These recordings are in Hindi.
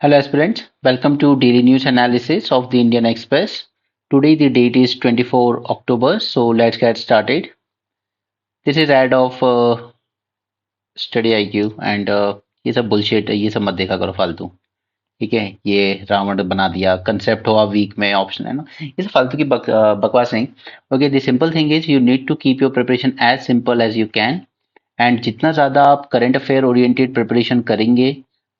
Hello aspirants, welcome to daily news analysis of the Indian Express. Today the date is 24 October, so let's get started. This is ad of Study IQ and ये सब bullshit ये सब मत देखा करो फालतू। ठीक है, ये रावण बना दिया कंसेप्ट हुआ वीक में ऑप्शन है ना, ये सब फालतू की बकवास नहीं। Okay, the simple thing is you need to keep your preparation as simple as you can and जितना ज़्यादा आप करंट अफेयर ओरिएंटेड प्रिपरेशन करेंगे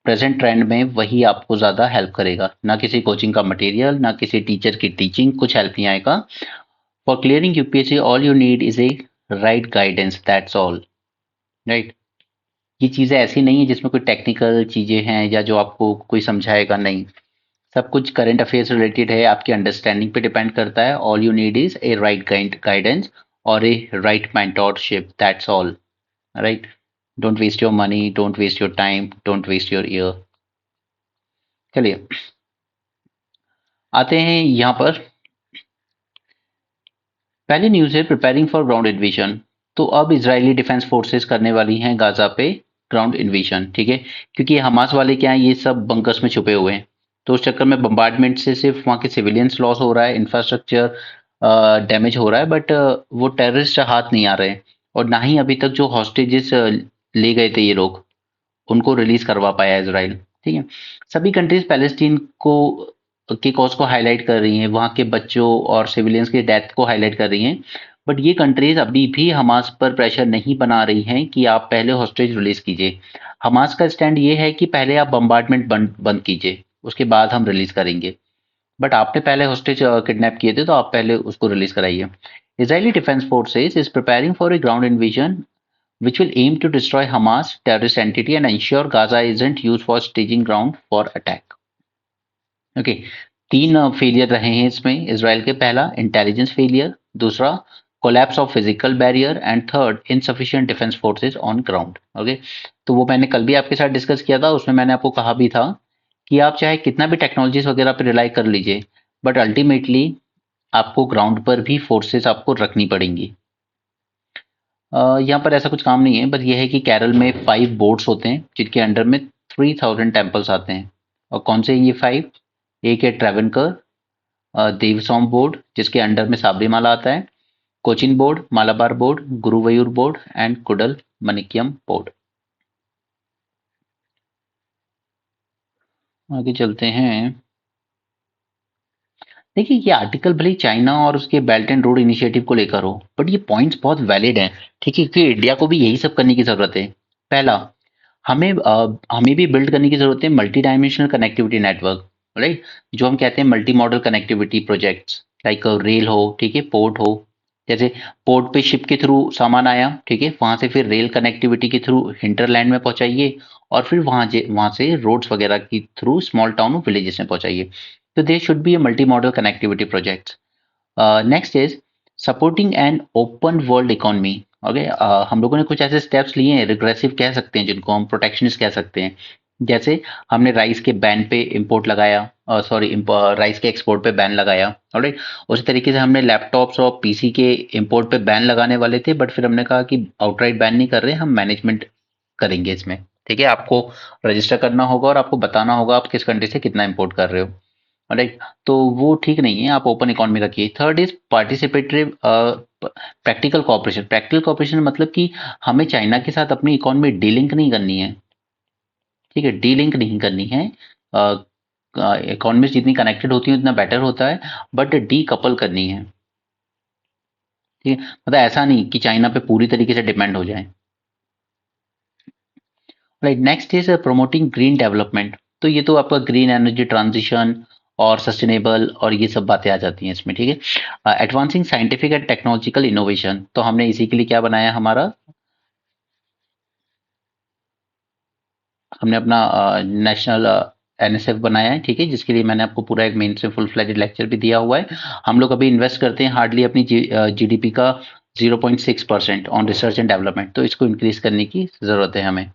प्रेजेंट ट्रेंड में वही आपको ज़्यादा हेल्प करेगा, ना किसी कोचिंग का मटेरियल ना किसी टीचर की टीचिंग, कुछ हेल्प नहीं आएगा। For clearing UPSC all you need is a right guidance, that's all. Right, ये चीज़ें ऐसी नहीं है जिसमें कोई टेक्निकल चीज़ें हैं या जो आपको कोई समझाएगा, नहीं। सब कुछ करंट अफेयर्स रिलेटेड है, आपकी अंडरस्टैंडिंग पे डिपेंड करता है। All you need is a right guidance और a right mentorship, that's all. Right, don't waste your money, don't waste your time, don't waste your year. चलिए आते हैं यहाँ पर। पहली न्यूज़ है प्रिपेयरिंग फॉर ग्राउंड इन्वेजन। तो अब इजरायली डिफेंस फोर्सेस करने वाली हैं गाजा पे ग्राउंड इन्वेजन, ठीक है, क्योंकि हमास वाले क्या हैं, ये सब बंकर्स में छुपे हुए हैं। तो उस चक्कर में बम्बार्डमेंट से सिर्फ वहाँ के सिविलियंस लॉस हो रहा है, इंफ्रास्ट्रक्चर डैमेज हो रहा है, बट वो टेररिस्ट हाथ नहीं आ रहे हैं। और ना ही अभी तक जो हॉस्टेजेस ले गए थे ये लोग, उनको रिलीज करवा पाया इजराइल। ठीक है, सभी कंट्रीज पैलेस्टीन को के कॉज को हाईलाइट कर रही हैं, वहाँ के बच्चों और सिविलियंस के डेथ को हाईलाइट कर रही हैं, बट ये कंट्रीज अभी भी हमास पर प्रेशर नहीं बना रही हैं कि आप पहले हॉस्टेज रिलीज कीजिए। हमास का स्टैंड ये है कि पहले आप बम्बार्डमेंट बंद कीजिए, उसके बाद हम रिलीज करेंगे। बट आपने पहले हॉस्टेज किडनैप किए थे तो आप पहले उसको रिलीज कराइए। Israeli Defense Forces is preparing for a ground invasion which will aim to destroy Hamas terrorist entity and ensure Gaza isn't used for staging ground for attack. Okay, तीन फेलियर रहे हैं इसमें इसराइल के। पहला इंटेलिजेंस फेलियर, दूसरा collapse of physical barrier and third insufficient defence forces on ground. Okay, तो वो मैंने कल भी आपके साथ डिस्कस किया था, उसमें मैंने आपको कहा भी था कि आप चाहे कितना भी टेक्नोलॉजीज वगैरह पर रिलाई कर लीजिए, बट अल्टीमेटली आपको ग्राउंड पर भी फोर्सेस आपको रखनी पड़ेंगी। यहाँ पर ऐसा कुछ काम नहीं है, बस ये है कि केरल में 5 बोर्ड्स होते हैं जिनके अंडर में 3000 टेम्पल्स आते हैं। और कौन से ये 5? एक है ट्रेवनकर देवसोम बोर्ड जिसके अंडर में साबरीमाला आता है, Cochin board, Malabar board, Guruvayur board and Koodal Manikyam board. आगे चलते हैं। देखिए, ये आर्टिकल भले ही चाइना और उसके बेल्ट एंड रोड इनिशिएटिव को लेकर हो, बट ये पॉइंट्स बहुत वैलिड हैं। ठीक है, क्योंकि इंडिया को भी यही सब करने की जरूरत है। पहला, हमें भी बिल्ड करने की जरूरत है multi dimensional connectivity network. Right, जो हम कहते हैं multi modal connectivity projects, like rail हो, ठीक है, पोर्ट हो। जैसे पोर्ट पे शिप के थ्रू सामान आया, ठीक है, वहां से फिर रेल कनेक्टिविटी के थ्रू हिंटरलैंड में पहुंचाइए और फिर वहां से रोड्स वगैरह के थ्रू स्मॉल टाउन और विलेजेस में पहुंचाइए। तो there should be a multi-modal connectivity projects. Next is supporting an open world economy. Okay, हम लोगों ने कुछ ऐसे स्टेप्स लिए हैं, रिग्रेसिव कह सकते हैं जिनको हम प्रोटेक्शनिस्ट कह सकते हैं। जैसे हमने राइस के बैन पे इंपोर्ट लगाया, सॉरी राइस के एक्सपोर्ट पे बैन लगाया। ऑलराइट, उसी तरीके से हमने लैपटॉप्स और पीसी के इंपोर्ट पे बैन लगाने वाले थे, बट फिर हमने कहा कि आउटराइट बैन नहीं कर रहे, हम मैनेजमेंट करेंगे इसमें। ठीक है, आपको रजिस्टर करना होगा और आपको बताना होगा आप किस कंट्री से कितना इंपोर्ट कर रहे हो। राइट, तो वो ठीक नहीं है, आप ओपन इकोनॉमी रखिए। Third is participatory practical cooperation. Practical cooperation मतलब कि हमें चाइना के साथ अपनी इकोनॉमी डीलिंक नहीं करनी है। ठीक है, डीलिंक नहीं करनी है। इकोनॉमी जितनी कनेक्टेड होती है उतना बेटर होता है, बट डी कपल करनी है। ठीक है, मतलब ऐसा नहीं कि चाइना पे पूरी तरीके से डिपेंड हो जाए। Right, next is promoting green development. तो ये तो आपका ग्रीन एनर्जी ट्रांजिशन और सस्टेनेबल और ये सब बातें आ जाती हैं इसमें। ठीक है, advancing scientific and technological innovation, तो हमने इसी के लिए क्या बनाया, हमने अपना नेशनल एनएसएफ बनाया है। ठीक है, जिसके लिए मैंने आपको पूरा एक मेन से फुल फ्लेज लेक्चर भी दिया हुआ है। हम लोग अभी इन्वेस्ट करते हैं हार्डली अपनी जीडीपी का 0.6% ऑन रिसर्च एंड डेवलपमेंट, तो इसको इंक्रीज करने की जरूरत है हमें।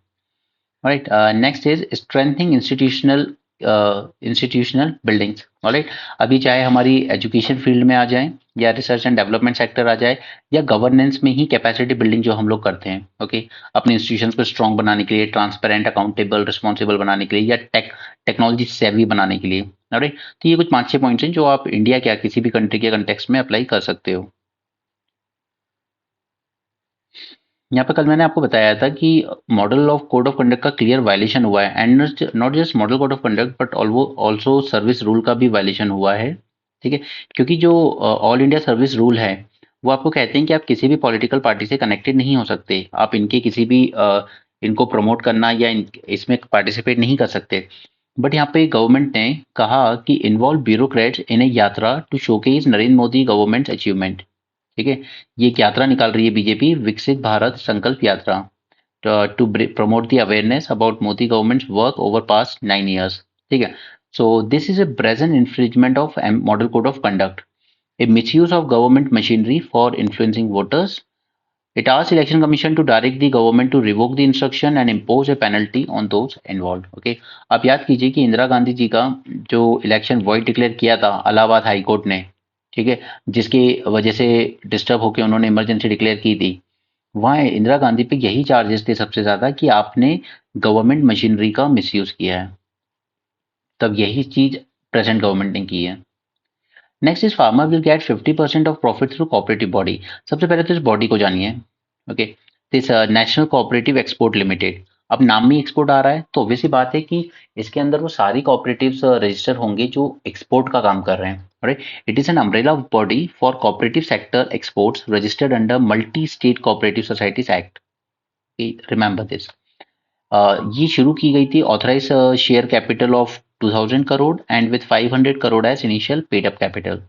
Right, next is strengthening institutional institutional buildings. Alright, अभी चाहे हमारी एजुकेशन फील्ड में आ जाए या रिसर्च एंड डेवलपमेंट सेक्टर आ जाए या गवर्नेंस में ही कैपेसिटी बिल्डिंग जो हम लोग करते हैं, ओके, अपने इंस्टीट्यूशंस को स्ट्रांग बनाने के लिए, ट्रांसपेरेंट, अकाउंटेबल, रिस्पॉन्सिबल बनाने के लिए या टेक्नोलॉजी सेवी बनाने के लिए। ऑलराइट, तो ये कुछ 5-6 पॉइंट्स हैं जो आप इंडिया क्या किसी भी कंट्री के कंटेक्स्ट में अप्लाई कर सकते हो। यहाँ पे कल मैंने आपको बताया था कि model of code of conduct का क्लियर वायलेशन हुआ है, and not just model code of conduct but also service rule का भी वायलेशन हुआ है। ठीक है, क्योंकि जो ऑल इंडिया सर्विस रूल है वो आपको कहते हैं कि आप किसी भी पॉलिटिकल पार्टी से कनेक्टेड नहीं हो सकते, आप इनके किसी भी इनको प्रमोट करना या इसमें पार्टिसिपेट नहीं कर सकते। बट यहाँ पे गवर्नमेंट ने कहा कि involve bureaucrats in a yatra to showcase Narendra Modi government achievement. ठीक है, ये एक यात्रा निकाल रही है बीजेपी, विकसित Bharat Sankalp Yatra, to promote the awareness about Modi government's work over past 9 years। ठीक है, so this is a brazen infringement of model code of conduct, a misuse of government machinery for influencing voters. It asks Election Commission to direct the government to revoke the instruction and impose a penalty on those involved। Okay, आप याद कीजिए कि इंदिरा गांधी जी का जो इलेक्शन वॉइड डिक्लेयर किया था इलाहाबाद हाई कोर्ट ने, ठीक है, जिसकी वजह से डिस्टर्ब होकर उन्होंने इमरजेंसी डिक्लेयर की थी, वहाँ इंदिरा गांधी पे यही चार्जेस थे सबसे ज्यादा कि आपने गवर्नमेंट मशीनरी का मिसयूज किया है। तब यही चीज प्रेजेंट गवर्नमेंट ने की है। Next is farmer will get 50% of profit through cooperative body. सबसे पहले तो इस बॉडी को जानिए। Okay, this national cooperative export limited. अब नाम में एक्सपोर्ट आ रहा है तो ऑब्वियसली बात है कि इसके अंदर वो सारी कोऑपरेटिव्स रजिस्टर होंगे जो एक्सपोर्ट का काम कर रहे हैं। Right, it is an umbrella body for cooperative sector exports registered under multi state cooperative societies act. Remember this. ये शुरू की गई थी authorise share capital of 2000 crore and with 500 crore as initial paid up capital.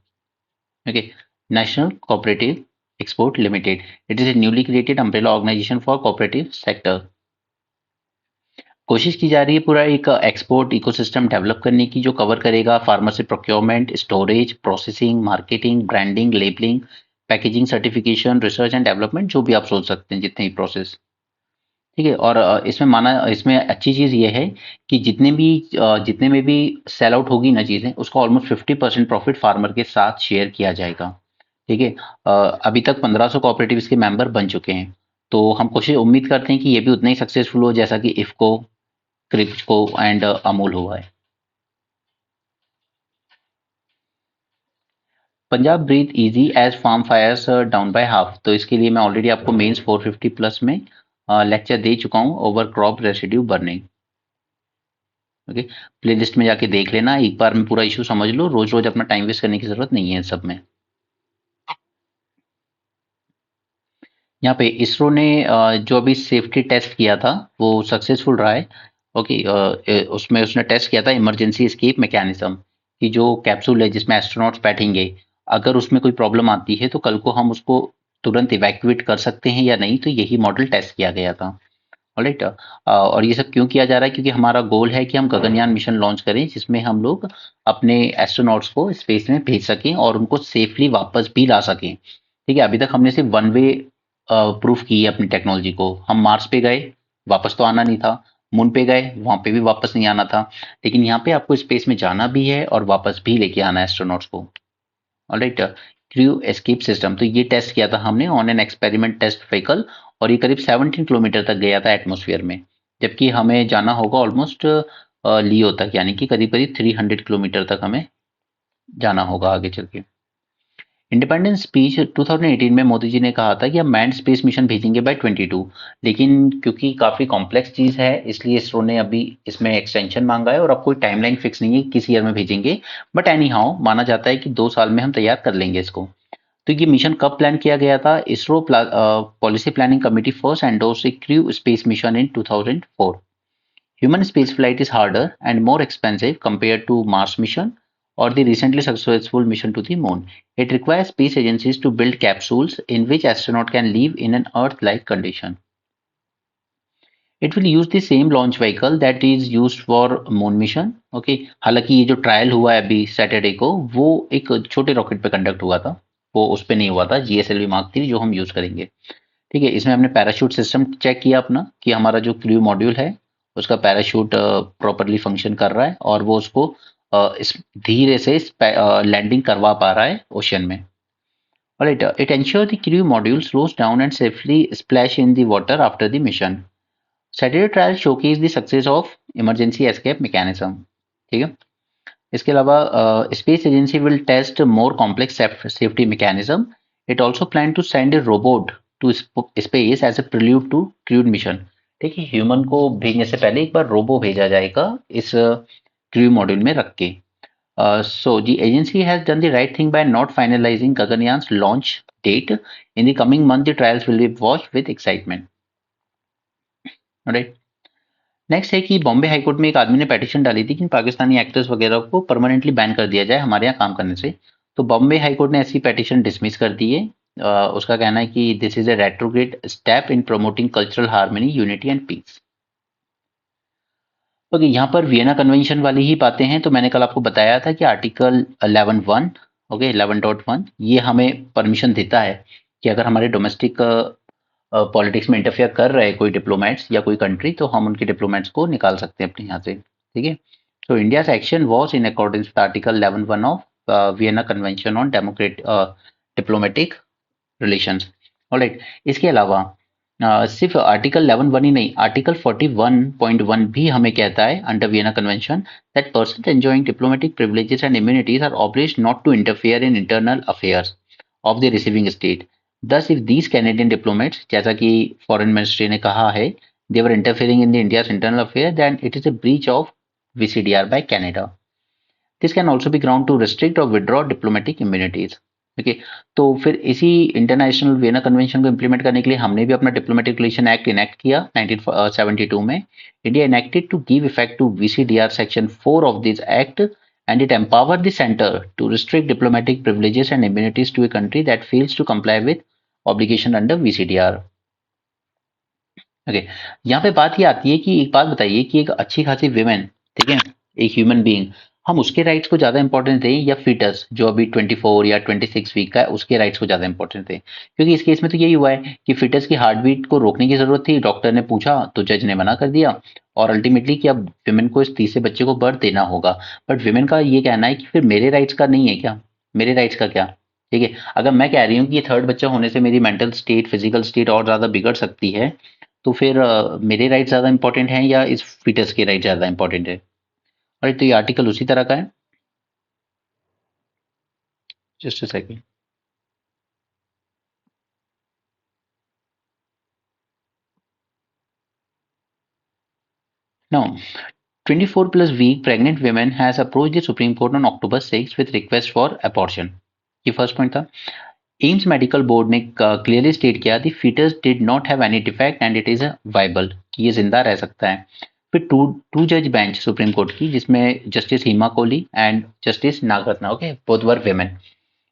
Okay, national cooperative export limited, it is a newly created umbrella organisation for cooperative sector. कोशिश की जा रही है पूरा एक एक्सपोर्ट इकोसिस्टम डेवलप करने की जो कवर करेगा फार्मर से procurement, storage, processing, marketing, branding, labelling, packaging, certification, research and development, जो भी आप सोच सकते हैं जितने भी प्रोसेस। ठीक है, और इसमें अच्छी चीज़ ये है कि जितने में भी सेल आउट होगी ना चीज़ें, उसका ऑलमोस्ट 50% प्रॉफिट फार्मर के साथ शेयर किया जाएगा। ठीक है, अभी तक 1500 कोऑपरेटिव इसके मेंबर बन चुके हैं, तो हम कोशिश उम्मीद करते हैं कि ये भी उतना ही सक्सेसफुल हो जैसा कि इफको, क्रिप्को एंड अमूल हुआ है। Punjab breathe easy as farm fires down by half. तो इसके लिए मैं ऑलरेडी आपको मेंस 450 प्लस में लेक्चर दे चुका हूँ, over crop residue burning. Okay, playlist में जाके देख लेना, एक बार में पूरा इशू समझ लो, रोज रोज अपना टाइम वेस्ट करने की जरूरत नहीं है सब में। यहाँ पे इसरो ने जो अभी सेफ्टी टेस्ट किया था वो सक्सेसफुल रहा है। ओके, उसमें उसने टेस्ट किया था इमरजेंसी एस्केप मैकेनिज्म, कि जो कैप्सूल है जिसमें एस्ट्रोनॉट्स बैठेंगे, अगर उसमें कोई प्रॉब्लम आती है तो कल को हम उसको तुरंत इवैक्यूएट कर सकते हैं या नहीं, तो यही मॉडल टेस्ट किया गया था। ऑलराइट, और ये सब क्यों किया जा रहा है, क्योंकि हमारा गोल है कि हम गगनयान मिशन लॉन्च करें जिसमें हम लोग अपने एस्ट्रोनॉट्स को स्पेस में भेज सकें और उनको सेफली वापस भी ला सकें। ठीक है, अभी तक हमने सिर्फ वन वे प्रूफ की है अपनी टेक्नोलॉजी को। हम मार्स पे गए, वापस तो आना नहीं था, मून पे गए, वहां पे भी वापस नहीं आना था, लेकिन यहाँ पे आपको स्पेस में जाना भी है और वापस भी लेके आना है एस्ट्रोनॉट्स को। ऑलराइट, क्रू एस्केप सिस्टम, तो ये टेस्ट किया था हमने on an experiment test vehicle, और ये करीब 17 किलोमीटर तक गया था एटमॉस्फेयर में, जबकि हमें जाना होगा ऑलमोस्ट लियो तक, यानी कि करीब करीब 300 किलोमीटर तक हमें जाना होगा आगे चल के। इंडिपेंडेंस स्पीच 2018 में मोदी जी ने कहा था कि हम मैंड स्पेस मिशन भेजेंगे बाय 22, लेकिन क्योंकि काफ़ी कॉम्प्लेक्स चीज़ है इसलिए इसरो ने अभी इसमें एक्सटेंशन मांगा है, और अब कोई टाइमलाइन फिक्स नहीं है किस ईयर में भेजेंगे, बट एनी हाउ माना जाता है कि 2 साल में हम तैयार कर लेंगे इसको। तो ये मिशन कब प्लान किया गया था, ISRO policy planning committee first endorse a crew space mission in 2004। Human spaceflight is harder and more expensive compared to Mars mission or the recently successful mission to the moon. It requires space agencies to build capsules in which astronauts can live in an Earth-like condition. It will use the same launch vehicle that is used for moon mission. Okay, हालांकि ये जो ट्रायल हुआ है अभी सैटरडे को वो एक छोटे रॉकेट पे कंडक्ट हुआ था, वो उस पे नहीं हुआ था, GSLV Mark 3 जो हम यूज करेंगे। ठीक है, इसमें हमने पैराशूट सिस्टम चेक किया अपना कि हमारा जो क्रू मॉड्यूल है उसका पैराशूट प्रॉपरली फंक्शन कर रहा है और वो उसको इस धीरे से लैंडिंग करवा पा रहा है ओशन में। Alright, it ensures the crew module slows down and safely splash in the water after the mission. Satellite trials showcase the success of emergency escape mechanism. ठीक है। इसके अलावा space agency will test more complex safety mechanism. It also plan to send a robot to space as a prelude to crewed mission. ठीक है, ह्यूमन को भेजने से पहले एक बार रोबो भेजा जाएगा इस क्रू मॉड्यूल में रख के. So the agency has done the right thing by not finalizing Gaganyaaan's launch date. In the coming month, the trials will be watched with excitement. Alright. Next है कि बॉम्बे हाईकोर्ट में एक आदमी ने पेटिशन डाली थी कि पाकिस्तानी एक्टर्स वगैरह को परमानेंटली बैन कर दिया जाए हमारे यहाँ काम करने से. तो बॉम्बे हाईकोर्ट ने ऐसी पेटिशन डिसमिस कर दी है. उसका कहना है कि this is a retrograde step in promoting cultural harmony, unity and peace. Okay, यहाँ पर वियना कन्वेंशन वाली ही बातें हैं. तो मैंने कल आपको बताया था कि आर्टिकल 11.1, ओके 11.1 ये हमें परमिशन देता है कि अगर हमारे डोमेस्टिक पॉलिटिक्स में इंटरफेयर कर रहे कोई डिप्लोमेट्स या कोई कंट्री, तो हम उनके डिप्लोमेट्स को निकाल सकते हैं अपने यहाँ से. ठीक है. सो India's action was in accordance with article 11.1 of Vienna convention on diplomatic relations. Alright. इसके अलावा सिर्फ आर्टिकल 11.1 ही नहीं, आर्टिकल 41.1 भी हमें कहता है under Vienna convention that persons enjoying diplomatic privileges and immunities are obligated not to interfere in internal affairs of the receiving state. Thus, if these Canadian diplomats, जैसा कि फॉरेन मिनिस्ट्री ने कहा है, they were interfering in the India's internal affair, then it is a breach of VCDR by Canada. This can also be ground to restrict or withdraw diplomatic immunities. Okay, तो फिर इसी इंटरनेशनल वियना कन्वेंशन को इम्प्लीमेंट करने के लिए हमने भी अपना डिप्लोमेटिक रिलेशन एक्ट इनेक्ट किया 1972 में. India enacted to give effect to VCDR section 4 of this act and it empowered the center to restrict diplomatic privileges and immunities to a country that fails to comply with obligation under VCDR. Okay, यहाँ पे बात ये आती है कि एक बात बताइए कि एक अच्छी खासी विमेन, ठीक है, एक ह्यूमन बीइंग, हम उसके राइट्स को ज्यादा इंपॉर्टेंस दें या फीटस जो अभी 24 या 26 वीक का है उसके राइट्स को ज्यादा इंपॉर्टेंस दें? क्योंकि इस केस में तो यही हुआ है कि फीटस की हार्ट बीट को रोकने की जरूरत थी, डॉक्टर ने पूछा तो जज ने मना कर दिया और अल्टीमेटली कि अब विमेन को इस तीसरे बच्चे को बर्थ देना होगा. बट विमेन का ये कहना है कि फिर मेरे राइट्स का नहीं है क्या, मेरे राइट्स का क्या? ठीक है, अगर मैं कह रही हूँ कि ये थर्ड बच्चा होने से मेरी मेंटल स्टेट, फिजिकल स्टेट और ज्यादा बिगड़ सकती है, तो फिर मेरे राइट ज़्यादा इंपॉर्टेंट हैं या इस फीटस के राइट ज़्यादा इंपॉर्टेंट है? राइट, तो ये आर्टिकल उसी तरह का है. Just a second. Now 24 plus week pregnant women has approached the Supreme Court on October 6 with request for abortion. ये फर्स्ट पॉइंट था. एम्स मेडिकल बोर्ड ने क्लियरली स्टेट किया the foetus did not have any defect and it is viable, कि ये जिंदा रह सकता है. फिर टू जज बेंच सुप्रीम कोर्ट की, जिसमें justice Hima Kohli and justice Nagarathna, okay, both were women,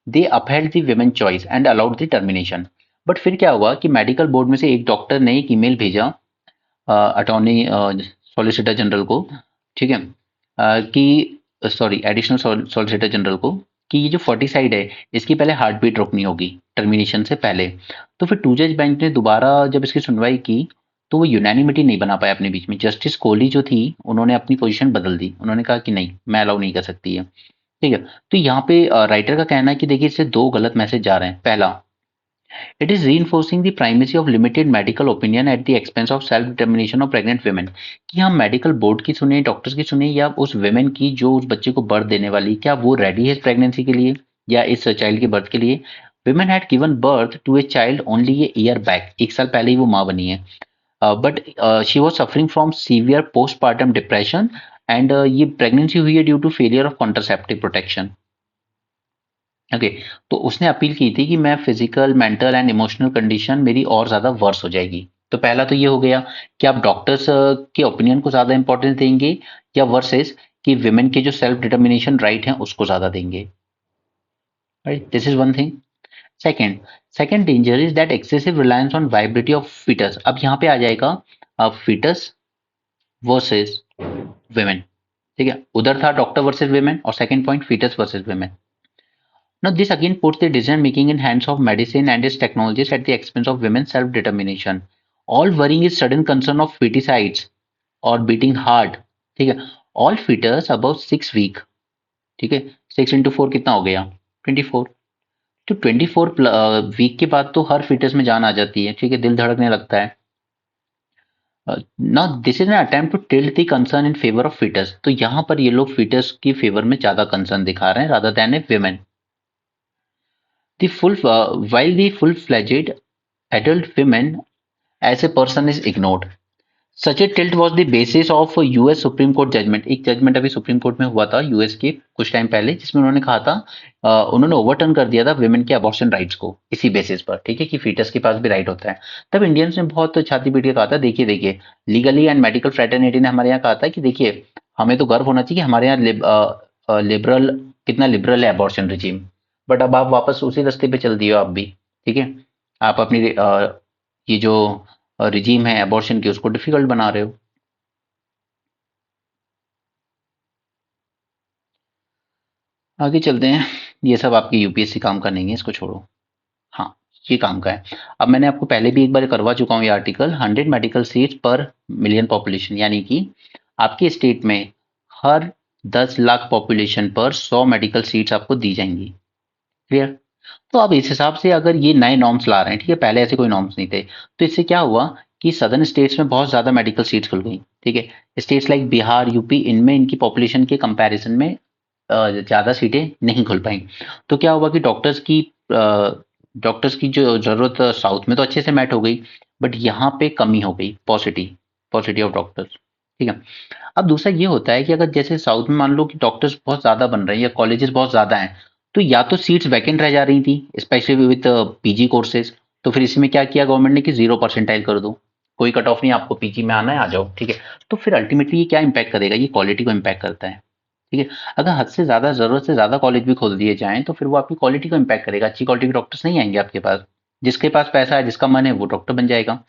they upheld the women choice and allowed the termination. But फिर क्या हुआ कि मेडिकल बोर्ड में से एक डॉक्टर ने एक ईमेल भेजा अटॉर्नी सॉलिसिटर जनरल को, ठीक है, कि सॉरी एडिशनल सॉलिसिटर जनरल को, कि ये जो फर्टिसाइड है इसकी पहले हार्ट बीट रोकनी होगी टर्मिनेशन से पहले. तो फिर टू जज बेंच ने दोबारा जब इसकी सुनवाई की तो वो यूनानिमिटी नहीं बना पाया अपने बीच में. जस्टिस कोहली जो थी उन्होंने अपनी पोजीशन बदल दी, उन्होंने कहा कि नहीं, मैं अलाउ नहीं कर सकती है. ठीक है, तो यहाँ पे राइटर का कहना है कि देखिए इससे दो गलत मैसेज जा रहे हैं. पहला, it is reinforcing the primacy of limited medical opinion at the expense of self determination of pregnant women. कि हम मेडिकल बोर्ड की सुने, डॉक्टर्स की सुने या उस वेमेन की जो उस बच्चे को बर्थ देने वाली, क्या वो रेडी है इस प्रेगनेंसी के लिए या इस चाइल्ड के बर्थ के लिए? women had given birth to a child only a year back. एक साल पहले ही वो माँ बनी है. But she was suffering from severe postpartum depression and ये प्रेगनेंसी हुई है due to failure of contraceptive protection. Okay, तो उसने अपील की थी कि मैं physical, mental and emotional condition मेरी और ज़्यादा वर्स हो जाएगी. तो पहला तो ये हो गया कि आप डॉक्टर्स के ओपिनियन को ज़्यादा इंपॉर्टेंस देंगे या वर्सेस कि विमेन के जो सेल्फ डिटर्मिनेशन राइट हैं उसको ज़्यादा देंगे. Right, this is one thing. Second second danger is that excessive reliance on viability of foetus. अब यहाँ पे आ जाएगा फीटस वर्सेस विमेन. ठीक है, उधर था डॉक्टर वर्सेस विमेन और second point foetus versus women. Now, this again puts the decision making in hands of medicine and its technologies at the expense of women's self-determination. All worrying is sudden concern of feticides और बीटिंग हार्ट, ठीक है, ऑल फीटर्स अबाउट 6 वीक, ठीक है, 6 into 4 कितना हो गया, 24। तो 24 वीक के बाद तो हर फीटस में जान आ जाती है, ठीक है, दिल धड़कने लगता है। Now this is an attempt to tilt the concern in favour of foetus, तो यहाँ पर ये लोग फीटस की फेवर में ज्यादा कंसर्न दिखा रहे हैं rather than A women. The full while the full-fledged adult women as a person is ignored. Such a tilt was the basis of US Supreme Court judgment. एक जजमेंट अभी सुप्रीम कोर्ट में हुआ था यूएस के कुछ टाइम पहले, जिसमें उन्होंने कहा था, उन्होंने ओवरटर्न कर दिया था विमेन के अबॉर्शन राइट्स को इसी बेसिस पर, ठीक है, कि फीटस के पास भी राइट होता है। तब इंडियंस ने बहुत छाती पीट के कहा था, देखिए देखिए, लीगली एंड मेडिकल फ्रेटर्निटी ने हमारे यहाँ कहा था कि देखिए, हमें तो गर्व होना चाहिए कि हमारे यहाँ लिबरल, कितना लिबरल है अबॉर्शन रिजीम, बट अब आप वापस उसी रास्ते पे चल दिए हो आप भी, ठीक है, आप अपनी ये जो रिजीम है अबॉर्शन की उसको डिफिकल्ट बना रहे हो। आगे चलते हैं, ये सब आपके यूपीएससी काम का नहीं है, इसको छोड़ो। हाँ, ये काम का है। अब मैंने आपको पहले भी एक बार करवा चुका हूँ ये आर्टिकल, 100 मेडिकल सीट्स पर मिलियन पॉपुलेशन, यानी कि आपके स्टेट में हर 10 लाख पॉपुलेशन पर 100 मेडिकल सीट्स आपको दी जाएंगी। क्लियर? तो अब इस हिसाब से अगर ये नए नॉर्म्स ला रहे हैं, ठीक है, पहले ऐसे कोई नॉर्म्स नहीं थे, तो इससे क्या हुआ कि सदर्न स्टेट्स में बहुत ज्यादा मेडिकल सीट्स खुल गई, ठीक है। स्टेट्स लाइक बिहार, यूपी, इनमें इनकी पॉपुलेशन के कंपैरिजन में ज़्यादा सीटें नहीं खुल पाई। तो क्या हुआ कि डॉक्टर्स की जो ज़रूरत साउथ में तो अच्छे से मैट हो गई, बट यहाँ पे कमी हो गई, पॉसिटी ऑफ डॉक्टर्स, ठीक है। अब दूसरा ये होता है कि अगर जैसे साउथ में मान लो कि डॉक्टर्स बहुत ज़्यादा बन रहे हैं या कॉलेजेस बहुत ज़्यादा हैं, तो या तो सीट्स वैकेंट रह जा रही थी, स्पेशली विद पीजी कोर्सेज, तो फिर इसमें क्या किया गवर्नमेंट ने कि 0 परसेंटाइल कर दो, कोई कट ऑफ नहीं, आपको पीजी में आना है आ जाओ, ठीक है। तो फिर अल्टीमेटली ये क्या इम्पैक्ट करेगा, ये क्वालिटी को इम्पैक्ट करता है, ठीक है। अगर हद से ज़्यादा ज़रूरत से ज़्यादा कॉलेज भी खोल दिए जाएँ, तो फिर वो आपकी क्वालिटी को इम्पैक्ट करेगा, अच्छी क्वालिटी के डॉक्टर्स नहीं आएँगे आपके पास। जिसके पास पैसा है, जिसका मन है, वो डॉक्टर बन जाएगा।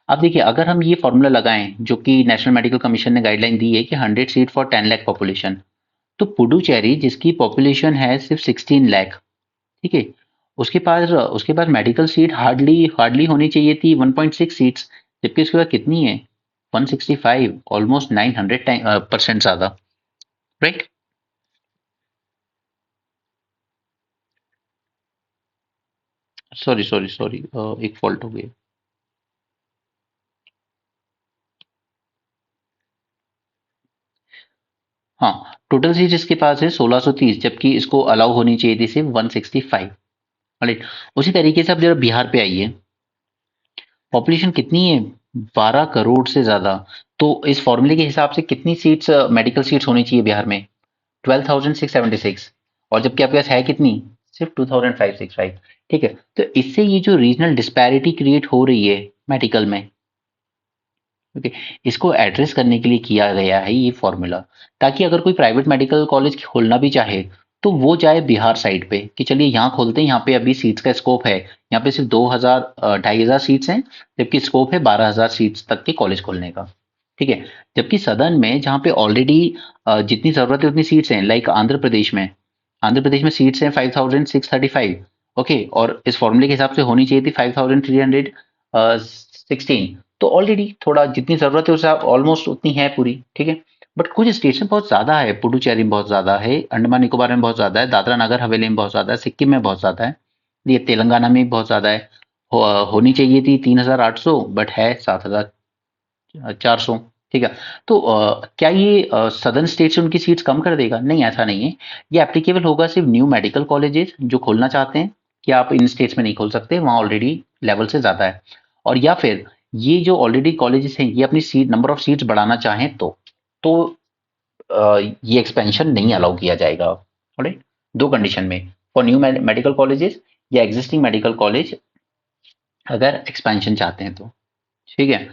अब देखिए, अगर हम ये फ़ॉर्मूला लगाएँ, जो कि नेशनल मेडिकल कमीशन ने गाइडलाइन दी है कि 100 सीट फॉर 10 लाख पॉपुलेशन, तो पुडुचेरी जिसकी पॉपुलेशन है सिर्फ 16 लाख, ठीक है, उसके पास मेडिकल सीट हार्डली हार्डली होनी चाहिए थी 1.6 सीट्स, जबकि उसके पास कितनी है, 165, ऑलमोस्ट 900% ज़्यादा, राइट। सॉरी सॉरी सॉरी, एक फॉल्ट हो गई। हाँ, टोटल सीट इसके पास है 1630, जबकि इसको अलाउ होनी चाहिए थी सिर्फ 165, राइट। उसी तरीके से अब जरा बिहार पे आइए, पॉपुलेशन कितनी है, 12 करोड़ से ज्यादा। तो इस फॉर्मूले के हिसाब से कितनी सीट्स, मेडिकल सीट्स होनी चाहिए बिहार में, 12,676, और जबकि आपके पास है कितनी, सिर्फ 2,565, ठीक है। तो इससे ये जो रीजनल डिस्पैरिटी क्रिएट हो रही है मेडिकल में, ओके, इसको एड्रेस करने के लिए किया गया है ये फॉर्मूला, ताकि अगर कोई प्राइवेट मेडिकल कॉलेज खोलना भी चाहे, तो वो जाए बिहार साइड पे कि चलिए यहाँ खोलते हैं, यहाँ पे अभी सीट्स का स्कोप है, यहाँ पे सिर्फ 2,000 2,500 सीट्स हैं, जबकि स्कोप है 12,000 सीट्स तक के कॉलेज खोलने का, ठीक है। जबकि सदर्न में जहाँ पे ऑलरेडी जितनी जरूरत है उतनी सीट्स हैं, लाइक आंध्र प्रदेश में सीट्स हैं 5,635, ओके, और इस फॉर्मूले के हिसाब से होनी चाहिए थी 5,316, तो ऑलरेडी थोड़ा जितनी ज़रूरत है उससे ऑलमोस्ट उतनी है पूरी, ठीक है। बट कुछ स्टेट्स में बहुत ज़्यादा है, पुडुचेरी में बहुत ज़्यादा है, अंडमान निकोबार में बहुत ज़्यादा है, दादरा नगर हवेली में बहुत ज़्यादा है, सिक्किम में बहुत ज़्यादा है, ये तेलंगाना में भी बहुत ज़्यादा है। होनी चाहिए थी 3,800, बट है 7,400, ठीक है। तो क्या ये सदर्न स्टेट से उनकी सीट्स कम कर देगा, नहीं, ऐसा नहीं है। ये एप्लीकेबल होगा सिर्फ न्यू मेडिकल कॉलेजेस जो खोलना चाहते हैं, कि आप इन स्टेट्स में नहीं खोल सकते, वहाँ ऑलरेडी लेवल से ज़्यादा है, और या फिर ये जो ऑलरेडी कॉलेजेस हैं ये अपनी सीट नंबर ऑफ सीट्स बढ़ाना चाहें, तो ये एक्सपेंशन नहीं अलाउ किया जाएगा, राइट। दो कंडीशन में, फॉर न्यू मेडिकल कॉलेजेस या एग्जिस्टिंग मेडिकल कॉलेज अगर एक्सपेंशन चाहते हैं तो, ठीक है।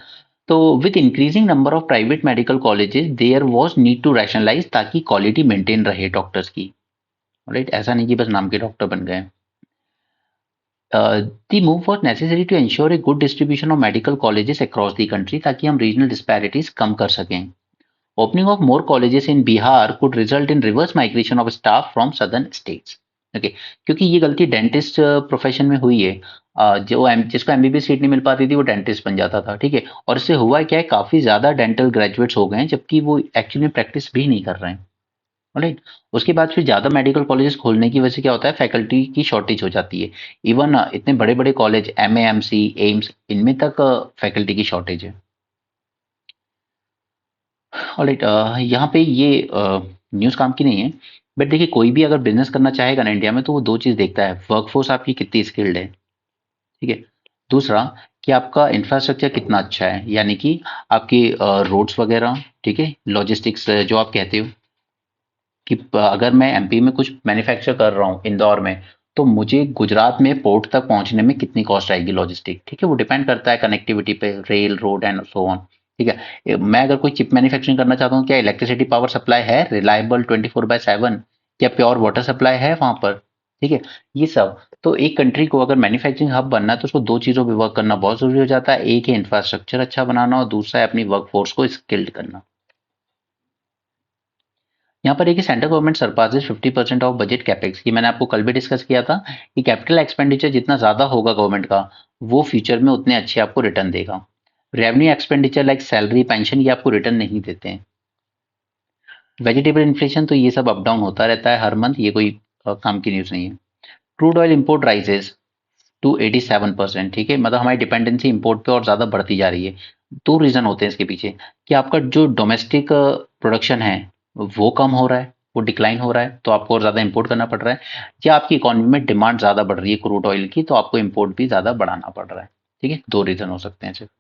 तो with increasing number of private medical colleges there was need to rationalise, ताकि क्वालिटी मेंटेन रहे डॉक्टर्स की, राइट, ऐसा नहीं कि बस नाम के डॉक्टर बन गए। The move was necessary to ensure a good distribution of medical colleges across the country, ताकि हम रीजनल डिस्पैरिटीज कम कर सकें। Opening of more colleges in Bihar could result in reverse migration of staff from southern states, okay, क्योंकि ये गलती डेंटिस्ट प्रोफेशन में हुई है, जिसको एमबीबीएस सीट नहीं मिल पाती थी वो डेंटिस्ट बन जाता था, ठीक है। और इससे हुआ क्या है, काफी ज्यादा डेंटल ग्रेजुएट्स हो गए हैं जबकि वो एक्चुअली में प्रैक्टिस भी नहीं कर रहे हैं। राइट। उसके बाद फिर ज़्यादा मेडिकल कॉलेजेस खोलने की वजह से क्या होता है, फैकल्टी की शॉर्टेज हो जाती है। इवन इतने बड़े बड़े कॉलेज एमएएमसी एम्स इनमें तक फैकल्टी की शॉर्टेज है। ऑलराइट, यहाँ पे ये न्यूज़ काम की नहीं है, बट देखिए कोई भी अगर बिजनेस करना चाहेगा ना इंडिया में तो वो दो चीज़ देखता है, वर्कफोर्स आपकी कितनी स्किल्ड है, ठीक है। दूसरा कि आपका इंफ्रास्ट्रक्चर कितना अच्छा है, यानी कि आपके रोड्स वगैरह, ठीक है, लॉजिस्टिक्स जो आप कहते हो कि अगर मैं एमपी में कुछ मैन्युफैक्चर कर रहा हूँ इंदौर में, तो मुझे गुजरात में पोर्ट तक पहुंचने में कितनी कॉस्ट आएगी लॉजिस्टिक, ठीक है। वो डिपेंड करता है कनेक्टिविटी पे, rail road and so on, ठीक है। मैं अगर कोई चिप मैन्युफैक्चरिंग करना चाहता हूँ, क्या इलेक्ट्रिसिटी पावर सप्लाई है रिलायबल 24/7, क्या प्योर वाटर सप्लाई है वहां पर, ठीक है। ये सब, तो एक कंट्री को अगर मैन्युफैक्चरिंग हब बनना है तो उसको दो चीज़ों पे वर्क करना बहुत जरूरी हो जाता है, एक है इंफ्रास्ट्रक्चर अच्छा बनाना और दूसरा है अपनी वर्कफोर्स को स्किल्ड करना। यहाँ पर देखिए central government surpasses 50% of budget capex, ये मैंने आपको कल भी डिस्कस किया था कि कैपिटल एक्सपेंडिचर जितना ज़्यादा होगा गवर्नमेंट का, वो फ्यूचर में उतने अच्छे आपको रिटर्न देगा। Revenue expenditure like salary pension ये आपको रिटर्न नहीं देते हैं। वेजिटेबल इन्फ्लेशन तो ये सब अप डाउन होता रहता है हर मंथ, ये कोई काम की न्यूज़ नहीं है। Crude oil import rises to 87%, ठीक है, मतलब हमारी डिपेंडेंसी इंपोर्ट पे और ज़्यादा बढ़ती जा रही है। दो रीज़न होते हैं इसके पीछे, कि आपका जो डोमेस्टिक प्रोडक्शन है वो कम हो रहा है, वो डिक्लाइन हो रहा है, तो आपको और ज़्यादा इंपोर्ट करना पड़ रहा है, या आपकी इकोनॉमी में डिमांड ज़्यादा बढ़ रही है क्रूड ऑयल की, तो आपको इंपोर्ट भी ज़्यादा बढ़ाना पड़ रहा है, ठीक है। दो रीज़न हो सकते हैं सिर्फ।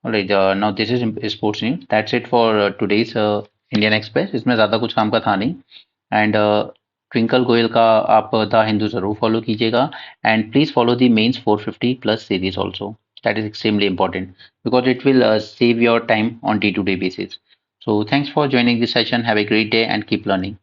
Alright, now this is sports news, that's it for today's Indian express. इसमें ज़्यादा कुछ काम का था नहीं। एंड ट्विंकल गोयल का आप द हिंदू ज़रूर फॉलो कीजिएगा, and please follow the mains 450 plus series also, that is extremely important because it will save your time on day-to-day basis. So thanks for joining this session. Have a great day and keep learning.